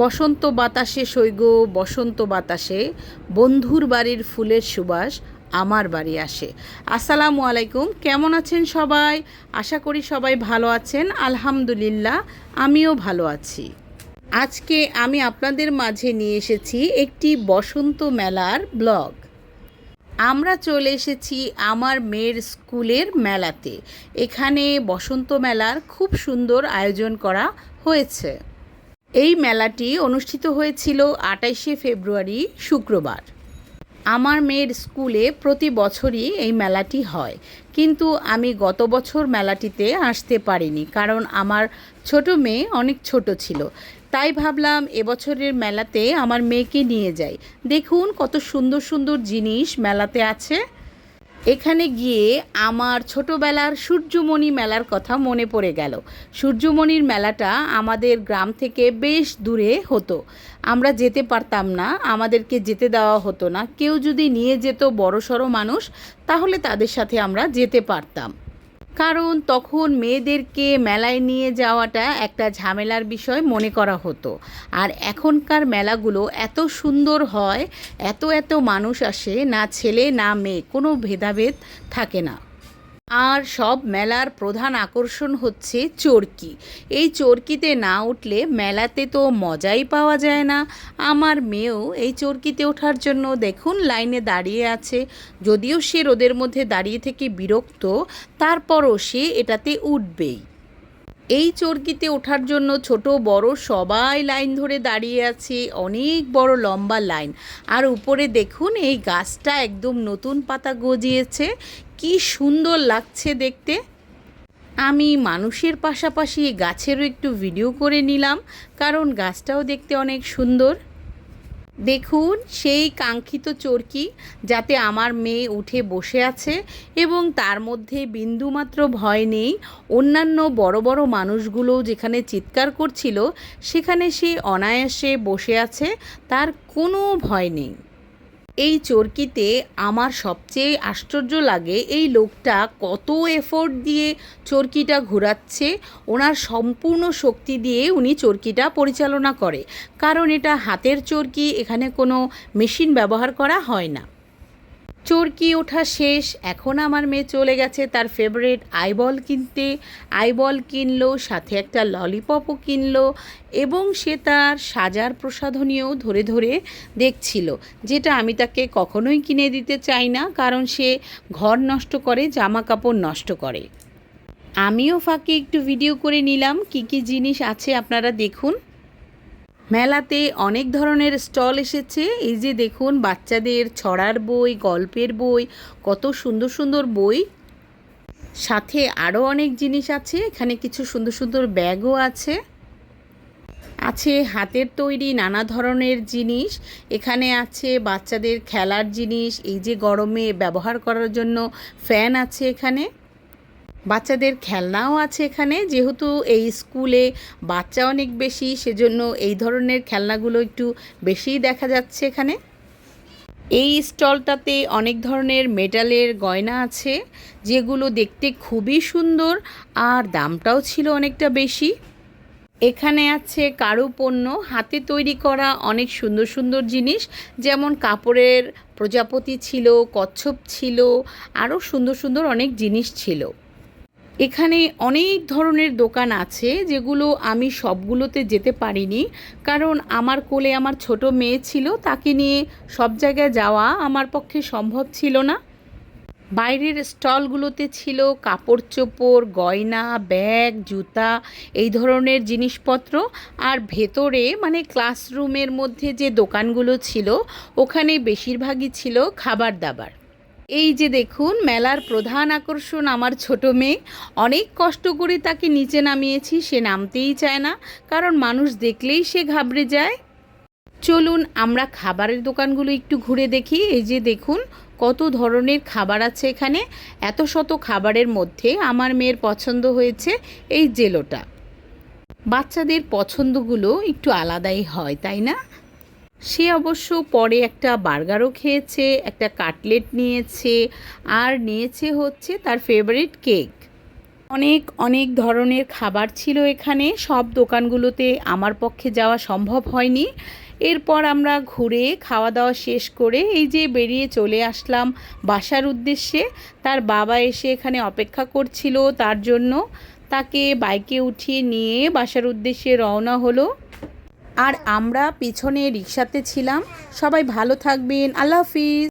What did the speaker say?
বসন্ত বাতাসে সইগো বসন্ত বাতাসে বন্ধুর বাড়ির ফুলের সুবাস আমার বাড়ি আসে। আসসালামু আলাইকুম, কেমন আছেন সবাই? আশা করি সবাই ভালো আছেন। আলহামদুলিল্লাহ, আমিও ভালো আছি। আজকে আমি আপনাদের মাঝে নিয়ে এসেছি একটি বসন্ত মেলার ব্লগ। আমরা চলে এসেছি আমার মেয়ের স্কুলের মেলাতে। এখানে বসন্ত মেলার খুব সুন্দর আয়োজন করা হয়েছে। এই মেলাটি অনুষ্ঠিত হয়েছিল ২৮শে ফেব্রুয়ারি শুক্রবার। আমার মেয়ের স্কুলে প্রতি বছরই এই মেলাটি হয়, কিন্তু আমি গত বছর মেলাটিতে আসতে পারিনি, কারণ আমার ছোট মেয়ে অনেক ছোট ছিল। তাই ভাবলাম এবছরের মেলাতে আমার মেয়েকে নিয়ে যাই। দেখুন কত সুন্দর সুন্দর জিনিস মেলাতে আছে। এখানে গিয়ে আমার ছোটোবেলার সূর্যমণি মেলার কথা মনে পড়ে গেল। সূর্যমণির মেলাটা আমাদের গ্রাম থেকে বেশ দূরে হতো, আমরা যেতে পারতাম না, আমাদেরকে যেতে দেওয়া হতো না। কেউ যদি নিয়ে যেত বড়সড় মানুষ, তাহলে তাদের সাথে আমরা যেতে পারতাম, কারণ তখন মেয়েদেরকে মেলায় নিয়ে যাওয়াটা একটা ঝামেলার বিষয় মনে করা হতো। আর এখনকার মেলাগুলো এত সুন্দর হয়, এত এত মানুষ আসে, না ছেলে না মেয়ে, কোনো ভেদাভেদ থাকে না। আর সব মেলার প্রধান আকর্ষণ হচ্ছে চরকি। এই চরকিতে না উঠলে মেলাতে তো মজাই পাওয়া যায় না। আমার মেয়েও এই চরকিতে ওঠার জন্য দেখুন লাইনে দাঁড়িয়ে আছে। যদিও সে রোদের মধ্যে দাঁড়িয়ে থেকে বিরক্ত, তারপরও সে এটাতে উঠবেই। এই চরকিতে ওঠার জন্য ছোট বড় সবাই লাইন ধরে দাঁড়িয়ে আছে, অনেক বড় লম্বা লাইন। আর উপরে দেখুন এই গাছটা একদম নতুন পাতা গজিয়েছে, কি সুন্দর লাগছে দেখতে। আমি মানুষের পাশাপাশি গাছেরও একটু ভিডিও করে নিলাম, কারণ গাছটাও দেখতে অনেক সুন্দর। দেখুন সেই কাঙ্ক্ষিত চরকি, যাতে আমার মেয়ে উঠে বসে আছে এবং তার মধ্যে বিন্দুমাত্র ভয় নেই। অন্যান্য বড় বড় মানুষগুলো যেখানে চিৎকার করছিল, সেখানে সে অনায়াসে বসে আছে, তার কোনো ভয় নেই। এই চরকিতে আমার সবচেয়ে আশ্চর্য লাগে এই লোকটা কত এফোর্ট দিয়ে চরকিটা ঘোরাচ্ছে। ওনার সম্পূর্ণ শক্তি দিয়ে উনি চরকিটা পরিচালনা করে, কারণ এটা হাতের চরকি, এখানে কোনো মেশিন ব্যবহার করা হয় না। চরকি ওঠা শেষ, এখন আমার মেয়ে চলে গেছে তার ফেভারিট আইবল কিনতে। আইবল কিনলো, সাথে একটা ললিপপও কিনলো, এবং সে তার সাজার প্রসাধনীও ধরে ধরে দেখছিল, যেটা আমি তাকে কখনোই কিনে দিতে চাই না, কারণ সে ঘর নষ্ট করে, জামা কাপড় নষ্ট করে। আমিও ফাঁকে একটু ভিডিও করে নিলাম, কি কি জিনিস আছে আপনারা দেখুন। মেলাতে অনেক ধরনের স্টল এসেছে। এই যে দেখুন বাচ্চাদের ছড়ার বই, গল্পের বই, কত সুন্দর সুন্দর বই, সাথে আরও অনেক জিনিস আছে। এখানে কিছু সুন্দর সুন্দর ব্যাগও আছে, আছে হাতের তৈরি নানা ধরনের জিনিস। এখানে আছে বাচ্চাদের খেলার জিনিস, এই যে গরমে ব্যবহার করার জন্য ফ্যান আছে এখানে। বাচ্চাদের খেলনাও আছে এখানে, যেহেতু এই স্কুলে বাচ্চা অনেক বেশি, সেজন্য এই ধরনের খেলনাগুলো একটু বেশিই দেখা যাচ্ছে এখানে। এই স্টলটাতে অনেক ধরনের মেটালের গয়না আছে, যেগুলো দেখতে খুবই সুন্দর, আর দামটাও ছিল অনেকটা বেশি। এখানে আছে কারুপণ্য, হাতে তৈরি করা অনেক সুন্দর সুন্দর জিনিস, যেমন কাপড়ের প্রজাপতি ছিল, কচ্ছপ ছিল, আরও সুন্দর সুন্দর অনেক জিনিস ছিল। এখানে অনেক ধরনের দোকান আছে, যেগুলো আমি সবগুলোতে যেতে পারিনি, কারণ আমার কোলে আমার ছোট মেয়ে ছিল, তাকে নিয়ে সব জায়গায় যাওয়া আমার পক্ষে সম্ভব ছিল না। বাইরের স্টলগুলোতে ছিল কাপড় চোপড়, গয়না, ব্যাগ, জুতা, এই ধরনের জিনিসপত্র। আর ভেতরে মানে ক্লাসরুমের মধ্যে যে দোকানগুলো ছিল, ওখানে বেশিরভাগই ছিল খাবার দাবার। এই যে দেখুন মেলার প্রধান আকর্ষণ আমার ছোট মেয়ে। অনেক কষ্ট করে তাকে নিচে নামিয়েছি, সে নামতেই চায় না, কারণ মানুষ দেখলেই সে ঘাবড়ে যায়। চলুন আমরা খাবারের দোকানগুলো একটু ঘুরে দেখি। এই যে দেখুন কত ধরনের খাবার আছে এখানে। এত শত খাবারের মধ্যে আমার মেয়ের পছন্দ হয়েছে এই জেলোটা। বাচ্চাদের পছন্দগুলো একটু আলাদাই হয়, তাই না? সে অবশ্য পরে একটা বার্গারও খেয়েছে, একটা কাটলেট নিয়েছে, আর নিয়েছে হচ্ছে তার ফেভারিট কেক। অনেক অনেক ধরনের খাবার ছিল এখানে। সব দোকানগুলোতে আমার পক্ষে যাওয়া সম্ভব হয়নি। এরপর আমরা ঘুরে খাওয়া দাওয়া শেষ করে এই যে বেরিয়ে চলে আসলাম বাসার উদ্দেশ্যে। তার বাবা এসে এখানে অপেক্ষা করছিল, তার জন্য তাকে বাইকে উঠিয়ে নিয়ে বাসার উদ্দেশ্যে রওনা হলো। আর আমরা পিছনে রিকশাতে ছিলাম। সবাই ভালো থাকবেন। আল্লাহ হাফিজ।